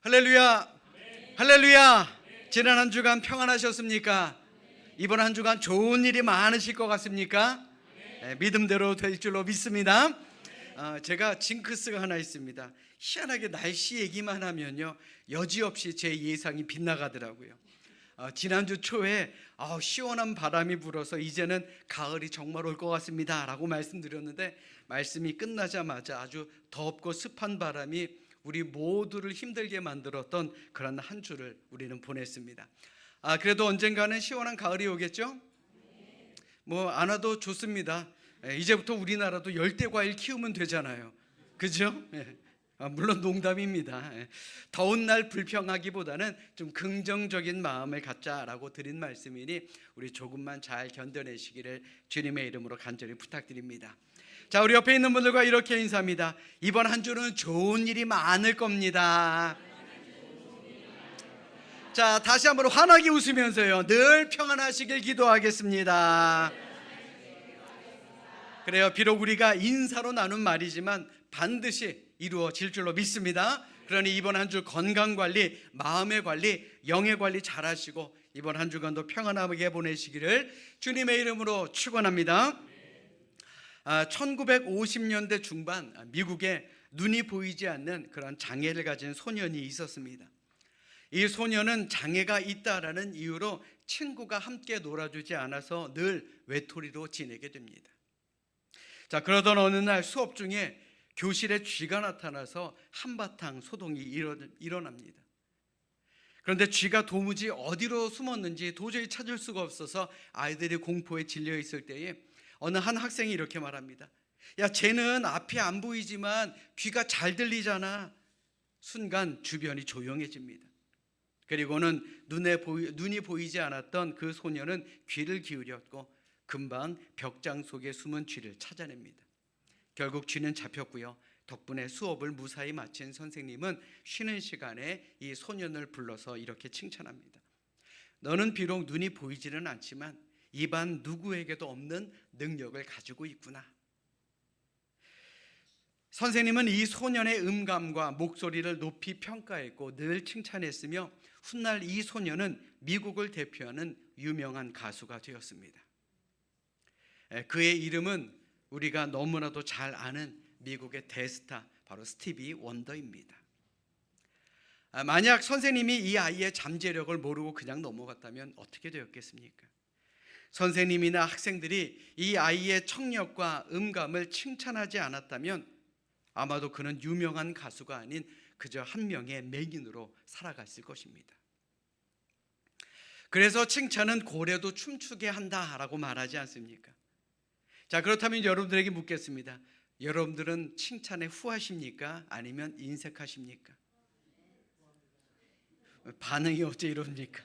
할렐루야, 할렐루야. 지난 한 주간 평안하셨습니까? 이번 한 주간 좋은 일이 많으실 것 같습니까? 믿음대로 될 줄로 믿습니다. 제가 징크스가 하나 있습니다. 희한하게 날씨 얘기만 하면요, 여지없이 제 예상이 빗나가더라고요. 지난주 초에 시원한 바람이 불어서 이제는 가을이 정말 올 것 같습니다 라고 말씀드렸는데, 말씀이 끝나자마자 아주 덥고 습한 바람이 우리 모두를 힘들게 만들었던 그런 한 주를 우리는 보냈습니다. 그래도 언젠가는 시원한 가을이 오겠죠? 안 와도 좋습니다. 이제부터 우리나라도 열대과일 키우면 되잖아요. 그죠? 물론 농담입니다. 더운 날 불평하기보다는 좀 긍정적인 마음을 갖자라고 드린 말씀이니 우리 조금만 잘 견뎌내시기를 주님의 이름으로 간절히 부탁드립니다. 자, 우리 옆에 있는 분들과 이렇게 인사합니다. 이번 한 주는 좋은 일이 많을 겁니다. 자, 다시 한번 환하게 웃으면서요, 늘 평안하시길 기도하겠습니다. 그래요. 비록 우리가 인사로 나눈 말이지만 반드시 이루어질 줄로 믿습니다. 그러니 이번 한 주 건강관리, 마음의 관리, 영의 관리 잘 하시고 이번 한 주간도 평안하게 보내시기를 주님의 이름으로 축원합니다. 1950년대 중반 미국에 눈이 보이지 않는 그런 장애를 가진 소년이 있었습니다. 이 소년은 장애가 있다라는 이유로 친구가 함께 놀아주지 않아서 늘 외톨이로 지내게 됩니다. 자, 그러던 어느 날 수업 중에 교실에 쥐가 나타나서 한바탕 소동이 일어납니다. 그런데 쥐가 도무지 어디로 숨었는지 도저히 찾을 수가 없어서 아이들이 공포에 질려 있을 때에 어느 한 학생이 이렇게 말합니다. 야, 쟤는 앞이 안 보이지만 귀가 잘 들리잖아. 순간 주변이 조용해집니다. 그리고는 눈이 보이지 않았던 그 소녀는 귀를 기울였고 금방 벽장 속에 숨은 쥐를 찾아냅니다. 결국 쥐는 잡혔고요. 덕분에 수업을 무사히 마친 선생님은 쉬는 시간에 이 소년을 불러서 이렇게 칭찬합니다. 너는 비록 눈이 보이지는 않지만 입안 누구에게도 없는 능력을 가지고 있구나. 선생님은 이 소년의 음감과 목소리를 높이 평가했고 늘 칭찬했으며 훗날 이 소년은 미국을 대표하는 유명한 가수가 되었습니다. 그의 이름은 우리가 너무나도 잘 아는 미국의 대스타, 바로 스티비 원더입니다. 만약 선생님이 이 아이의 잠재력을 모르고 그냥 넘어갔다면 어떻게 되었겠습니까? 선생님이나 학생들이 이 아이의 청력과 음감을 칭찬하지 않았다면 아마도 그는 유명한 가수가 아닌 그저 한 명의 맹인으로 살아갔을 것입니다. 그래서 칭찬은 고래도 춤추게 한다라고 말하지 않습니까? 자, 그렇다면 여러분들에게 묻겠습니다. 여러분들은 칭찬에 후하십니까? 아니면 인색하십니까? 반응이 어째 이럽니까?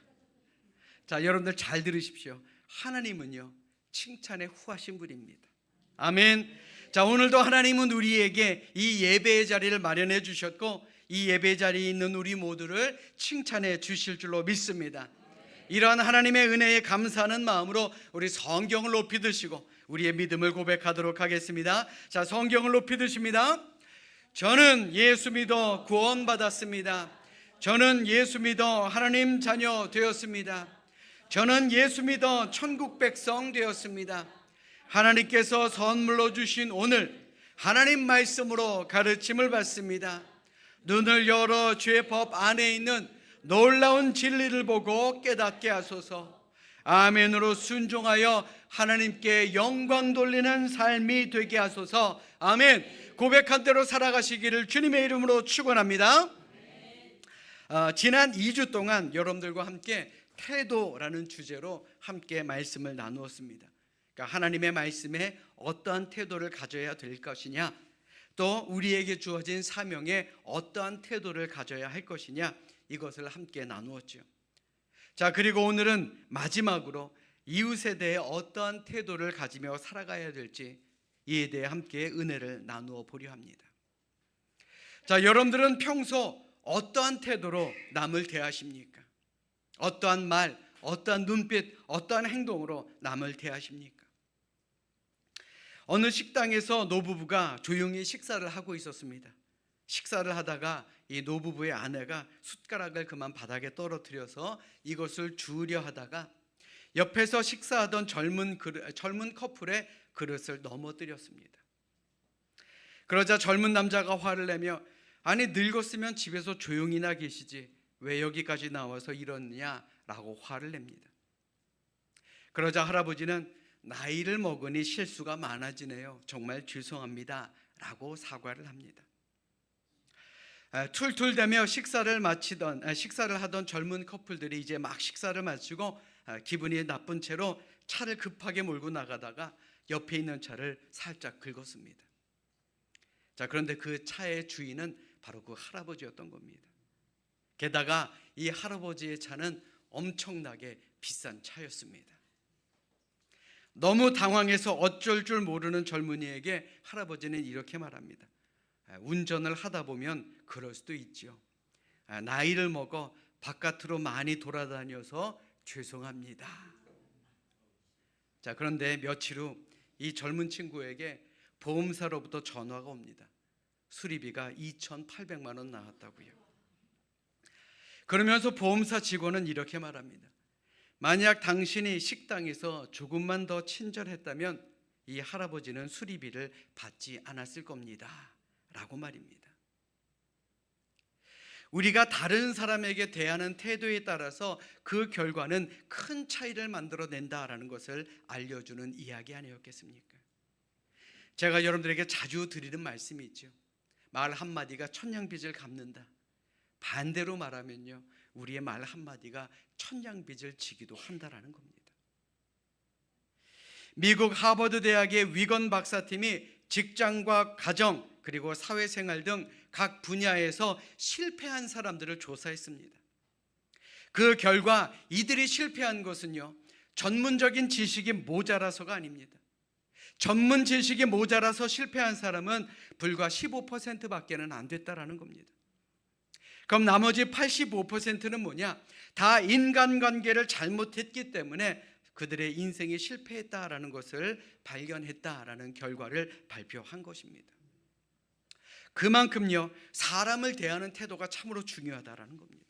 자, 여러분들 잘 들으십시오. 하나님은요, 칭찬에 후하신 분입니다. 아멘. 자, 오늘도 하나님은 우리에게 이 예배의 자리를 마련해 주셨고 이 예배 자리에 있는 우리 모두를 칭찬해 주실 줄로 믿습니다. 이러한 하나님의 은혜에 감사하는 마음으로 우리 성경을 높이 드시고 우리의 믿음을 고백하도록 하겠습니다. 자, 성경을 높이 드십니다. 저는 예수 믿어 구원받았습니다. 저는 예수 믿어 하나님 자녀 되었습니다. 저는 예수 믿어 천국 백성 되었습니다. 하나님께서 선물로 주신 오늘 하나님 말씀으로 가르침을 받습니다. 눈을 열어 주의 법 안에 있는 놀라운 진리를 보고 깨닫게 하소서. 아멘으로 순종하여 하나님께 영광 돌리는 삶이 되게 하소서. 아멘. 고백한 대로 살아가시기를 주님의 이름으로 축원합니다. 지난 2주 동안 여러분들과 함께 태도라는 주제로 함께 말씀을 나누었습니다. 그러니까 하나님의 말씀에 어떠한 태도를 가져야 될 것이냐, 또 우리에게 주어진 사명에 어떠한 태도를 가져야 할 것이냐, 이것을 함께 나누었죠. 자, 그리고 오늘은 마지막으로 이웃에 대해 어떠한 태도를 가지며 살아가야 될지 이에 대해 함께 은혜를 나누어 보려 합니다. 자, 여러분들은 평소 어떠한 태도로 남을 대하십니까? 어떠한 말, 어떠한 눈빛, 어떠한 행동으로 남을 대하십니까? 어느 식당에서 노부부가 조용히 식사를 하고 있었습니다. 식사를 하다가 이 노부부의 아내가 숟가락을 그만 바닥에 떨어뜨려서 이것을 주우려 하다가 옆에서 식사하던 젊은 커플의 그릇을 넘어뜨렸습니다. 그러자 젊은 남자가 화를 내며 아니 늙었으면 집에서 조용히나 계시지 왜 여기까지 나와서 이러느냐라고 화를 냅니다. 그러자 할아버지는 나이를 먹으니 실수가 많아지네요. 정말 죄송합니다 라고 사과를 합니다. 툴툴대며 식사를 하던 젊은 커플들이 이제 막 식사를 마치고 기분이 나쁜 채로 차를 급하게 몰고 나가다가 옆에 있는 차를 살짝 긁었습니다. 자, 그런데 그 차의 주인은 바로 그 할아버지였던 겁니다. 게다가 이 할아버지의 차는 엄청나게 비싼 차였습니다. 너무 당황해서 어쩔 줄 모르는 젊은이에게 할아버지는 이렇게 말합니다. 운전을 하다 보면 그럴 수도 있죠. 나이를 먹어 바깥으로 많이 돌아다녀서 죄송합니다. 자, 그런데 며칠 후 이 젊은 친구에게 보험사로부터 전화가 옵니다. 수리비가 2,800만 원 나왔다고요. 그러면서 보험사 직원은 이렇게 말합니다. 만약 당신이 식당에서 조금만 더 친절했다면 이 할아버지는 수리비를 받지 않았을 겁니다 라고 말입니다. 우리가 다른 사람에게 대하는 태도에 따라서 그 결과는 큰 차이를 만들어낸다라는 것을 알려주는 이야기 아니었겠습니까? 제가 여러분들에게 자주 드리는 말씀이 있죠. 말 한마디가 천냥빚을 갚는다. 반대로 말하면요, 우리의 말 한마디가 천냥빚을 지기도 한다라는 겁니다. 미국 하버드 대학의 위건 박사팀이 직장과 가정 그리고 사회생활 등 각 분야에서 실패한 사람들을 조사했습니다. 그 결과 이들이 실패한 것은요, 전문적인 지식이 모자라서가 아닙니다. 전문 지식이 모자라서 실패한 사람은 불과 15%밖에는 안 됐다라는 겁니다. 그럼 나머지 85%는 뭐냐? 다 인간관계를 잘못했기 때문에 그들의 인생이 실패했다라는 것을 발견했다라는 결과를 발표한 것입니다. 그만큼요, 사람을 대하는 태도가 참으로 중요하다라는 겁니다.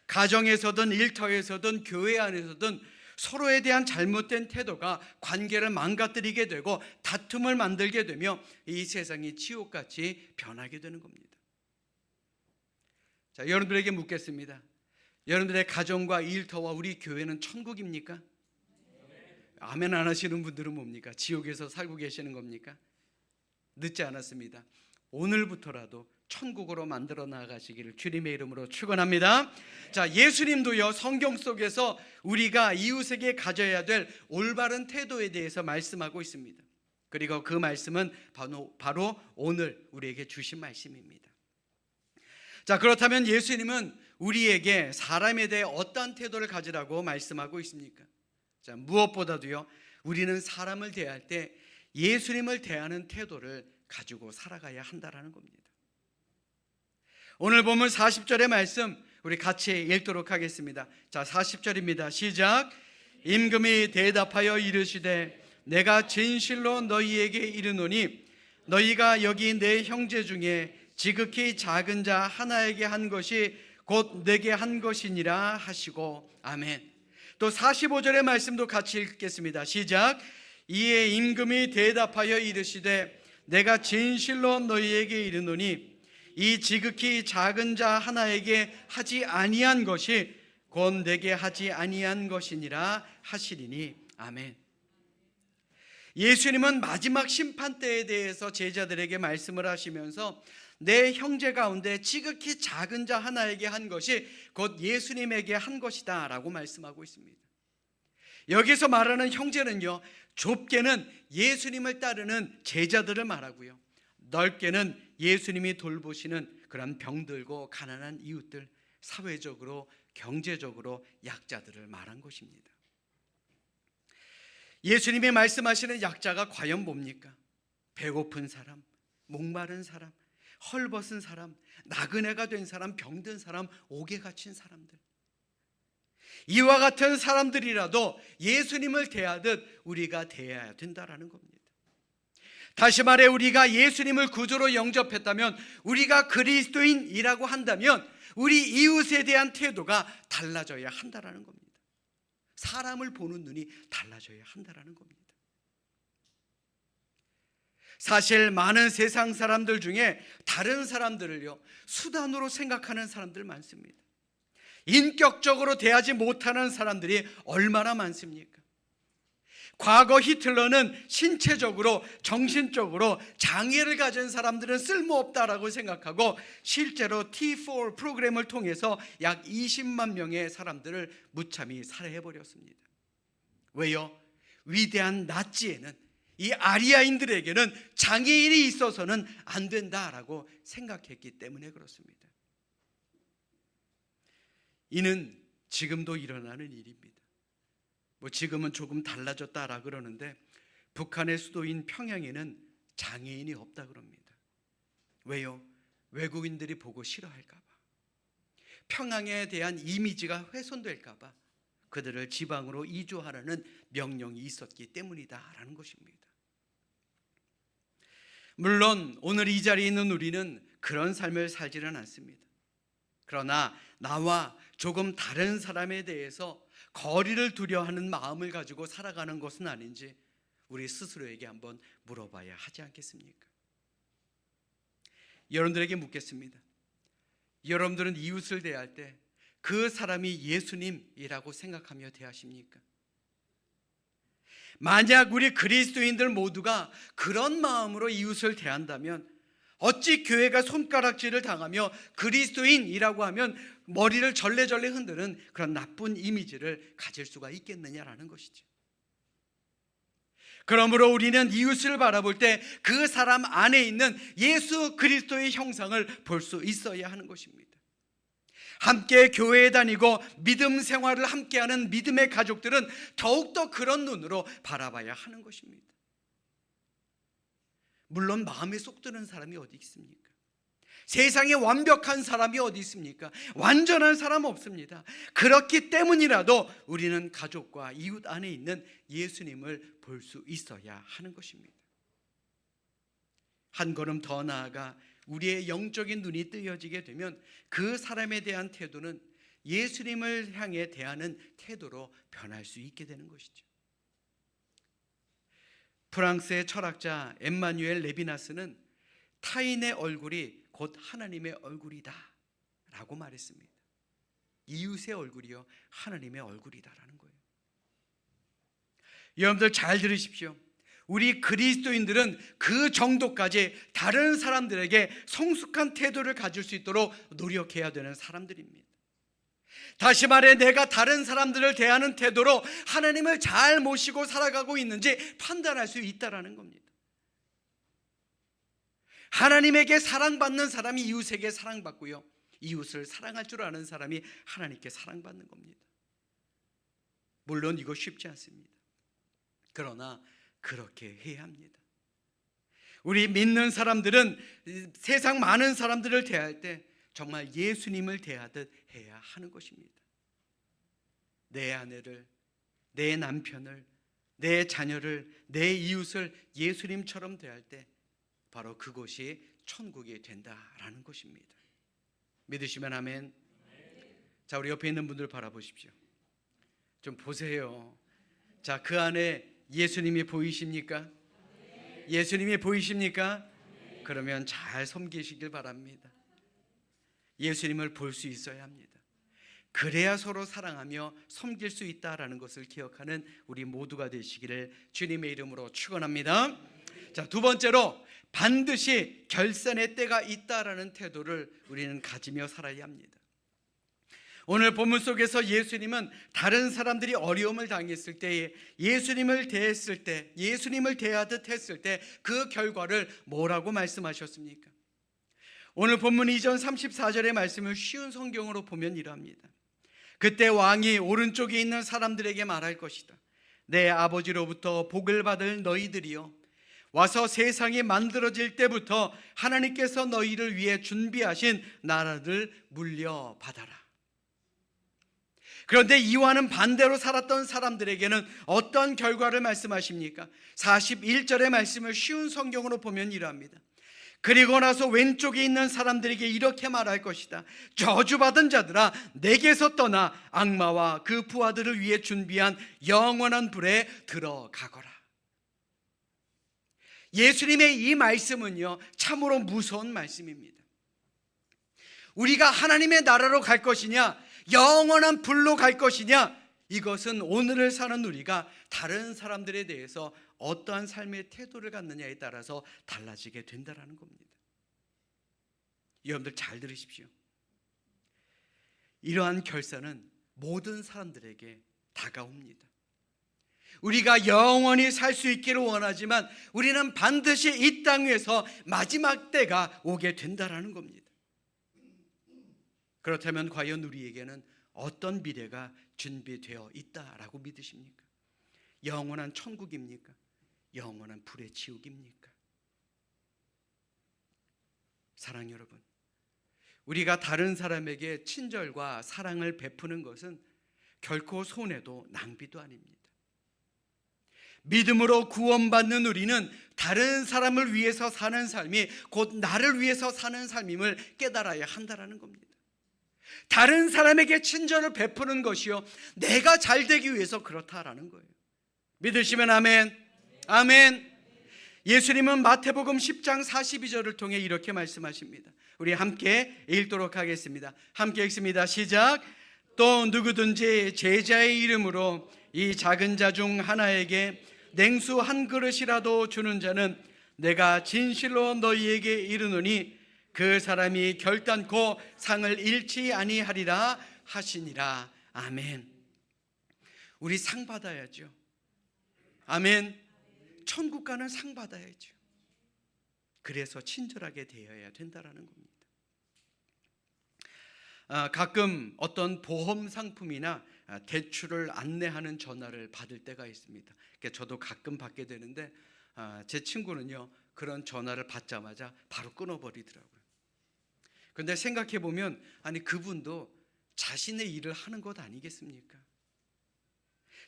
가정에서든 일터에서든 교회 안에서든 서로에 대한 잘못된 태도가 관계를 망가뜨리게 되고 다툼을 만들게 되며 이 세상이 지옥같이 변하게 되는 겁니다. 자, 여러분들에게 묻겠습니다. 여러분들의 가정과 일터와 우리 교회는 천국입니까? 아멘 안 하시는 분들은 뭡니까? 지옥에서 살고 계시는 겁니까? 늦지 않았습니다. 오늘부터라도 천국으로 만들어 나가시기를 주님의 이름으로 축원합니다. 자, 예수님도요, 성경 속에서 우리가 이웃에게 가져야 될 올바른 태도에 대해서 말씀하고 있습니다. 그리고 그 말씀은 바로 오늘 우리에게 주신 말씀입니다. 자, 그렇다면 예수님은 우리에게 사람에 대해 어떠한 태도를 가지라고 말씀하고 있습니까? 자, 무엇보다도요, 우리는 사람을 대할 때 예수님을 대하는 태도를 가지고 살아가야 한다라는 겁니다. 오늘 보면 40절의 말씀 우리 같이 읽도록 하겠습니다. 자, 40절입니다. 시작. 임금이 대답하여 이르시되 내가 진실로 너희에게 이르노니 너희가 여기 내 형제 중에 지극히 작은 자 하나에게 한 것이 곧 내게 한 것이니라 하시고. 아멘. 또 45절의 말씀도 같이 읽겠습니다. 시작. 이에 임금이 대답하여 이르시되 내가 진실로 너희에게 이르노니 이 지극히 작은 자 하나에게 하지 아니한 것이 곧 내게 하지 아니한 것이니라 하시리니. 아멘. 예수님은 마지막 심판 때에 대해서 제자들에게 말씀을 하시면서 내 형제 가운데 지극히 작은 자 하나에게 한 것이 곧 예수님에게 한 것이다 라고 말씀하고 있습니다. 여기서 말하는 형제는요, 좁게는 예수님을 따르는 제자들을 말하고요, 넓게는 예수님이 돌보시는 그런 병들고 가난한 이웃들, 사회적으로 경제적으로 약자들을 말한 것입니다. 예수님이 말씀하시는 약자가 과연 뭡니까? 배고픈 사람, 목마른 사람, 헐벗은 사람, 나그네가 된 사람, 병든 사람, 옥에 갇힌 사람들. 이와 같은 사람들이라도 예수님을 대하듯 우리가 대해야 된다라는 겁니다. 다시 말해 우리가 예수님을 구주로 영접했다면, 우리가 그리스도인이라고 한다면 우리 이웃에 대한 태도가 달라져야 한다라는 겁니다. 사람을 보는 눈이 달라져야 한다라는 겁니다. 사실 많은 세상 사람들 중에 다른 사람들을요, 수단으로 생각하는 사람들 많습니다. 인격적으로 대하지 못하는 사람들이 얼마나 많습니까? 과거 히틀러는 신체적으로, 정신적으로 장애를 가진 사람들은 쓸모없다라고 생각하고 실제로 T4 프로그램을 통해서 약 20만 명의 사람들을 무참히 살해해버렸습니다. 왜요? 위대한 나치에는, 이 아리아인들에게는 장애인이 있어서는 안 된다라고 생각했기 때문에 그렇습니다. 이는 지금도 일어나는 일입니다. 지금은 조금 달라졌다라 그러는데 북한의 수도인 평양에는 장애인이 없다 그럽니다. 왜요? 외국인들이 보고 싫어할까 봐, 평양에 대한 이미지가 훼손될까 봐 그들을 지방으로 이주하라는 명령이 있었기 때문이다라는 것입니다. 물론 오늘 이 자리에 있는 우리는 그런 삶을 살지는 않습니다. 그러나 나와 조금 다른 사람에 대해서 거리를 두려워하는 마음을 가지고 살아가는 것은 아닌지 우리 스스로에게 한번 물어봐야 하지 않겠습니까? 여러분들에게 묻겠습니다. 여러분들은 이웃을 대할 때 그 사람이 예수님이라고 생각하며 대하십니까? 만약 우리 그리스도인들 모두가 그런 마음으로 이웃을 대한다면 어찌 교회가 손가락질을 당하며 그리스도인이라고 하면 머리를 절레절레 흔드는 그런 나쁜 이미지를 가질 수가 있겠느냐라는 것이죠. 그러므로 우리는 이웃을 바라볼 때 그 사람 안에 있는 예수 그리스도의 형상을 볼 수 있어야 하는 것입니다. 함께 교회에 다니고 믿음 생활을 함께하는 믿음의 가족들은 더욱더 그런 눈으로 바라봐야 하는 것입니다. 물론 마음에 쏙 드는 사람이 어디 있습니까? 세상에 완벽한 사람이 어디 있습니까? 완전한 사람 없습니다. 그렇기 때문이라도 우리는 가족과 이웃 안에 있는 예수님을 볼 수 있어야 하는 것입니다. 한 걸음 더 나아가 우리의 영적인 눈이 뜨여지게 되면 그 사람에 대한 태도는 예수님을 향해 대하는 태도로 변할 수 있게 되는 것이죠. 프랑스의 철학자 엠마누엘 레비나스는 타인의 얼굴이 곧 하나님의 얼굴이다 라고 말했습니다. 이웃의 얼굴이요, 하나님의 얼굴이다라는 거예요. 여러분들 잘 들으십시오. 우리 그리스도인들은 그 정도까지 다른 사람들에게 성숙한 태도를 가질 수 있도록 노력해야 되는 사람들입니다. 다시 말해 내가 다른 사람들을 대하는 태도로 하나님을 잘 모시고 살아가고 있는지 판단할 수 있다는 겁니다. 하나님에게 사랑받는 사람이 이웃에게 사랑받고요, 이웃을 사랑할 줄 아는 사람이 하나님께 사랑받는 겁니다. 물론 이거 쉽지 않습니다. 그러나 그렇게 해야 합니다. 우리 믿는 사람들은 세상 많은 사람들을 대할 때 정말 예수님을 대하듯 해야 하는 것입니다. 내 아내를, 내 남편을, 내 자녀를, 내 이웃을 예수님처럼 대할 때 바로 그곳이 천국이 된다라는 것입니다. 믿으시면 아멘. 자, 우리 옆에 있는 분들 바라보십시오. 좀 보세요. 자, 그 안에 예수님이 보이십니까? 예수님이 보이십니까? 그러면 잘 섬기시길 바랍니다. 예수님을 볼 수 있어야 합니다. 그래야 서로 사랑하며 섬길 수 있다라는 것을 기억하는 우리 모두가 되시기를 주님의 이름으로 축원합니다. 자, 두 번째로 반드시 결산의 때가 있다라는 태도를 우리는 가지며 살아야 합니다. 오늘 본문 속에서 예수님은 다른 사람들이 어려움을 당했을 때에 예수님을 대했을 때, 예수님을 대하듯 했을 때 그 결과를 뭐라고 말씀하셨습니까? 오늘 본문 이전 34절의 말씀을 쉬운 성경으로 보면 이러합니다. 그때 왕이 오른쪽에 있는 사람들에게 말할 것이다. 내 아버지로부터 복을 받을 너희들이여, 와서 세상이 만들어질 때부터 하나님께서 너희를 위해 준비하신 나라를 물려받아라. 그런데 이와는 반대로 살았던 사람들에게는 어떤 결과를 말씀하십니까? 41절의 말씀을 쉬운 성경으로 보면 이러합니다. 그리고 나서 왼쪽에 있는 사람들에게 이렇게 말할 것이다. 저주받은 자들아, 내게서 떠나 악마와 그 부하들을 위해 준비한 영원한 불에 들어가거라. 예수님의 이 말씀은요, 참으로 무서운 말씀입니다. 우리가 하나님의 나라로 갈 것이냐, 영원한 불로 갈 것이냐, 이것은 오늘을 사는 우리가 다른 사람들에 대해서 어떠한 삶의 태도를 갖느냐에 따라서 달라지게 된다는 겁니다. 여러분들 잘 들으십시오. 이러한 결산은 모든 사람들에게 다가옵니다. 우리가 영원히 살 수 있기를 원하지만 우리는 반드시 이 땅 위에서 마지막 때가 오게 된다는 겁니다. 그렇다면 과연 우리에게는 어떤 미래가 준비되어 있다라고 믿으십니까? 영원한 천국입니까? 영원한 불의 지옥입니까? 사랑 여러분, 우리가 다른 사람에게 친절과 사랑을 베푸는 것은 결코 손해도 낭비도 아닙니다. 믿음으로 구원받는 우리는 다른 사람을 위해서 사는 삶이 곧 나를 위해서 사는 삶임을 깨달아야 한다는 겁니다. 다른 사람에게 친절을 베푸는 것이요, 내가 잘 되기 위해서 그렇다라는 거예요. 믿으시면 아멘. 아멘. 예수님은 마태복음 10장 42절을 통해 이렇게 말씀하십니다. 우리 함께 읽도록 하겠습니다. 함께 읽습니다. 시작. 또 누구든지 제자의 이름으로 이 작은 자 중 하나에게 냉수 한 그릇이라도 주는 자는 내가 진실로 너희에게 이르노니 그 사람이 결단코 상을 잃지 아니하리라 하시니라. 아멘. 우리 상 받아야죠. 아멘. 천국 가는 상 받아야죠. 그래서 친절하게 대해야 된다는 겁니다. 가끔 어떤 보험 상품이나 대출을 안내하는 전화를 받을 때가 있습니다. 저도 가끔 받게 되는데 제 친구는요, 그런 전화를 받자마자 바로 끊어버리더라고요. 그런데 생각해 보면, 아니 그분도 자신의 일을 하는 것 아니겠습니까?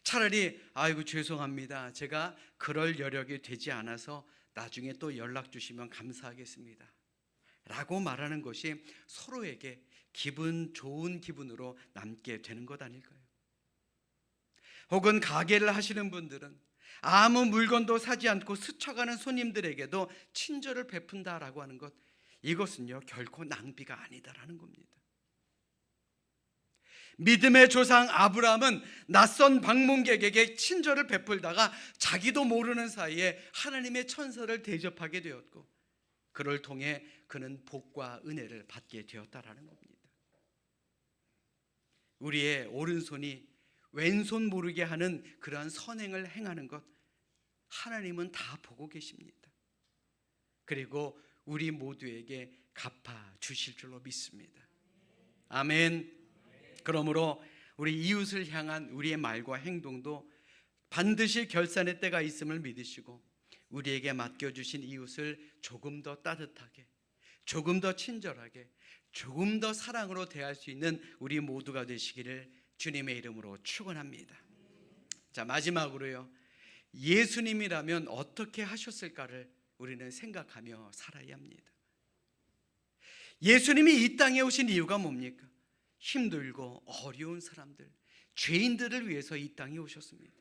차라리 아이고 죄송합니다, 제가 그럴 여력이 되지 않아서 나중에 또 연락 주시면 감사하겠습니다 라고 말하는 것이 서로에게 기분 좋은 기분으로 남게 되는 것 아닐까요? 혹은 가게를 하시는 분들은 아무 물건도 사지 않고 스쳐가는 손님들에게도 친절을 베푼다라고 하는 것, 이것은요 결코 낭비가 아니다라는 겁니다. 믿음의 조상 아브라함은 낯선 방문객에게 친절을 베풀다가 자기도 모르는 사이에 하나님의 천사를 대접하게 되었고, 그를 통해 그는 복과 은혜를 받게 되었다라는 겁니다. 우리의 오른손이 왼손 모르게 하는 그러한 선행을 행하는 것, 하나님은 다 보고 계십니다. 그리고 우리 모두에게 갚아 주실 줄로 믿습니다. 아멘. 그러므로 우리 이웃을 향한 우리의 말과 행동도 반드시 결산의 때가 있음을 믿으시고, 우리에게 맡겨주신 이웃을 조금 더 따뜻하게, 조금 더 친절하게, 조금 더 사랑으로 대할 수 있는 우리 모두가 되시기를 주님의 이름으로 축원합니다. 자, 마지막으로요, 예수님이라면 어떻게 하셨을까를 우리는 생각하며 살아야 합니다. 예수님이 이 땅에 오신 이유가 뭡니까? 힘들고 어려운 사람들, 죄인들을 위해서 이 땅에 오셨습니다.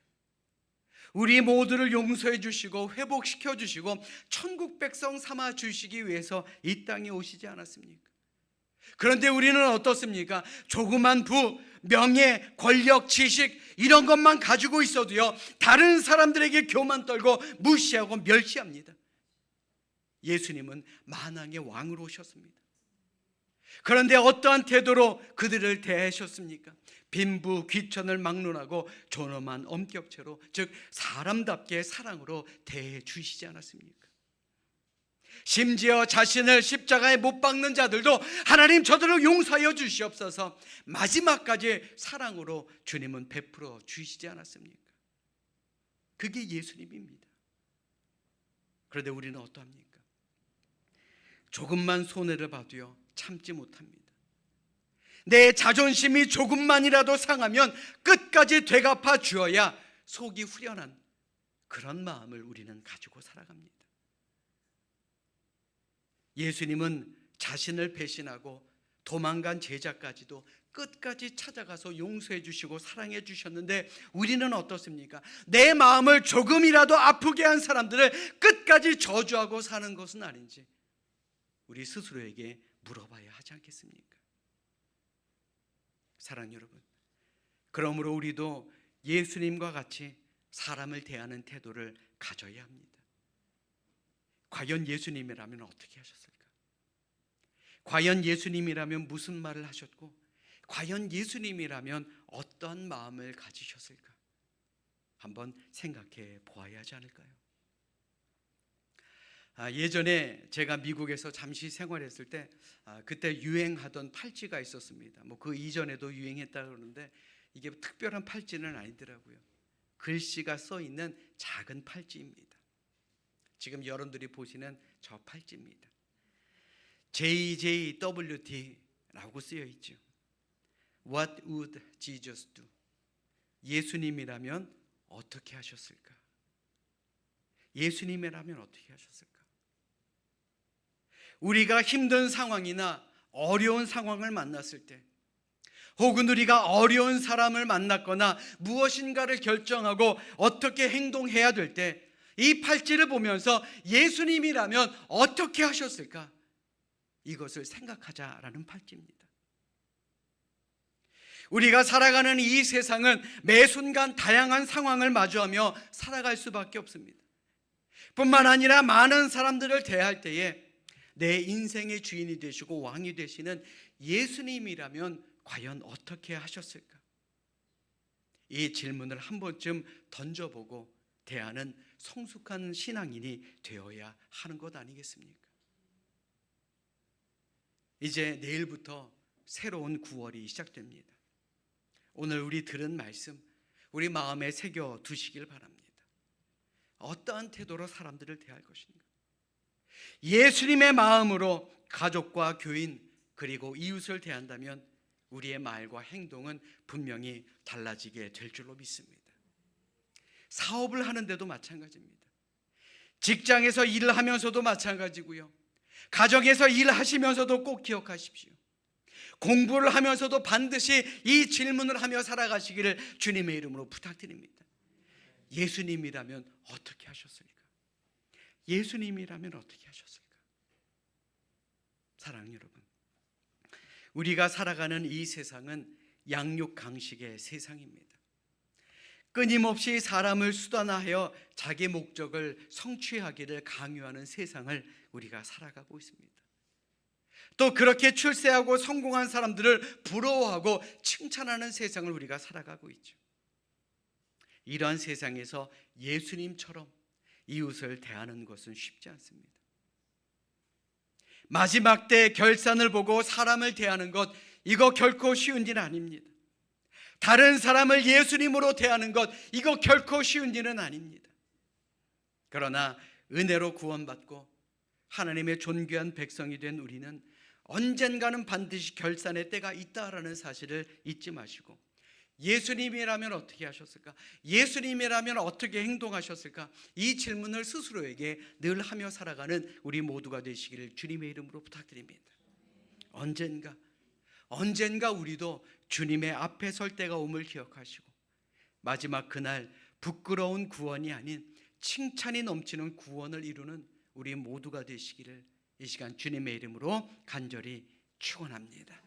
우리 모두를 용서해 주시고 회복시켜 주시고 천국 백성 삼아 주시기 위해서 이 땅에 오시지 않았습니까? 그런데 우리는 어떻습니까? 조그만 부, 명예, 권력, 지식 이런 것만 가지고 있어도요, 다른 사람들에게 교만 떨고 무시하고 멸시합니다. 예수님은 만왕의 왕으로 오셨습니다. 그런데 어떠한 태도로 그들을 대하셨습니까? 빈부 귀천을 막론하고 존엄한 엄격체로, 즉 사람답게 사랑으로 대해 주시지 않았습니까? 심지어 자신을 십자가에 못 박는 자들도 하나님 저들을 용서하여 주시옵소서, 마지막까지 사랑으로 주님은 베풀어 주시지 않았습니까? 그게 예수님입니다. 그런데 우리는 어떠합니까? 조금만 손해를 봐도요 참지 못합니다. 내 자존심이 조금만이라도 상하면 끝까지 되갚아 주어야 속이 후련한 그런 마음을 우리는 가지고 살아갑니다. 예수님은 자신을 배신하고 도망간 제자까지도 끝까지 찾아가서 용서해 주시고 사랑해 주셨는데, 우리는 어떻습니까? 내 마음을 조금이라도 아프게 한 사람들을 끝까지 저주하고 사는 것은 아닌지 우리 스스로에게 물어봐야 하지 않겠습니까? 사랑 여러분, 그러므로 우리도 예수님과 같이 사람을 대하는 태도를 가져야 합니다. 과연 예수님이라면 어떻게 하셨을까? 과연 예수님이라면 무슨 말을 하셨고, 과연 예수님이라면 어떤 마음을 가지셨을까? 한번 생각해 보아야 하지 않을까요? 예전에 제가 미국에서 잠시 생활했을 때 그때 유행하던 팔찌가 있었습니다. 그 이전에도 유행했다 그러는데 이게 특별한 팔찌는 아니더라고요. 글씨가 써 있는 작은 팔찌입니다. 지금 여러분들이 보시는 저 팔찌입니다. JJWT라고 쓰여 있죠. What would Jesus do? 예수님이라면 어떻게 하셨을까? 예수님이라면 어떻게 하셨을까? 우리가 힘든 상황이나 어려운 상황을 만났을 때, 혹은 우리가 어려운 사람을 만났거나 무엇인가를 결정하고 어떻게 행동해야 될 때, 이 팔찌를 보면서 예수님이라면 어떻게 하셨을까? 이것을 생각하자라는 팔찌입니다. 우리가 살아가는 이 세상은 매 순간 다양한 상황을 마주하며 살아갈 수밖에 없습니다. 뿐만 아니라 많은 사람들을 대할 때에 내 인생의 주인이 되시고 왕이 되시는 예수님이라면 과연 어떻게 하셨을까? 이 질문을 한 번쯤 던져보고 대하는 성숙한 신앙인이 되어야 하는 것 아니겠습니까? 이제 내일부터 새로운 9월이 시작됩니다. 오늘 우리 들은 말씀 우리 마음에 새겨 두시길 바랍니다. 어떠한 태도로 사람들을 대할 것인가? 예수님의 마음으로 가족과 교인 그리고 이웃을 대한다면 우리의 말과 행동은 분명히 달라지게 될 줄로 믿습니다. 사업을 하는데도 마찬가지입니다. 직장에서 일을 하면서도 마찬가지고요. 가정에서 일하시면서도 꼭 기억하십시오. 공부를 하면서도 반드시 이 질문을 하며 살아가시기를 주님의 이름으로 부탁드립니다. 예수님이라면 어떻게 하셨을까? 예수님이라면 어떻게 하셨을까? 사랑하는 여러분, 우리가 살아가는 이 세상은 양육강식의 세상입니다. 끊임없이 사람을 수단화하여 자기 목적을 성취하기를 강요하는 세상을 우리가 살아가고 있습니다. 또 그렇게 출세하고 성공한 사람들을 부러워하고 칭찬하는 세상을 우리가 살아가고 있죠. 이러한 세상에서 예수님처럼 이웃을 대하는 것은 쉽지 않습니다. 마지막 때 결산을 보고 사람을 대하는 것, 이거 결코 쉬운 일 아닙니다. 다른 사람을 예수님으로 대하는 것, 이거 결코 쉬운 일은 아닙니다. 그러나 은혜로 구원받고 하나님의 존귀한 백성이 된 우리는 언젠가는 반드시 결산의 때가 있다라는 사실을 잊지 마시고, 예수님이라면 어떻게 하셨을까? 예수님이라면 어떻게 행동하셨을까? 이 질문을 스스로에게 늘 하며 살아가는 우리 모두가 되시기를 주님의 이름으로 부탁드립니다. 언젠가 우리도 주님의 앞에 설 때가 옴을 기억하시고, 마지막 그날 부끄러운 구원이 아닌 칭찬이 넘치는 구원을 이루는 우리 모두가 되시기를 이 시간 주님의 이름으로 간절히 축원합니다.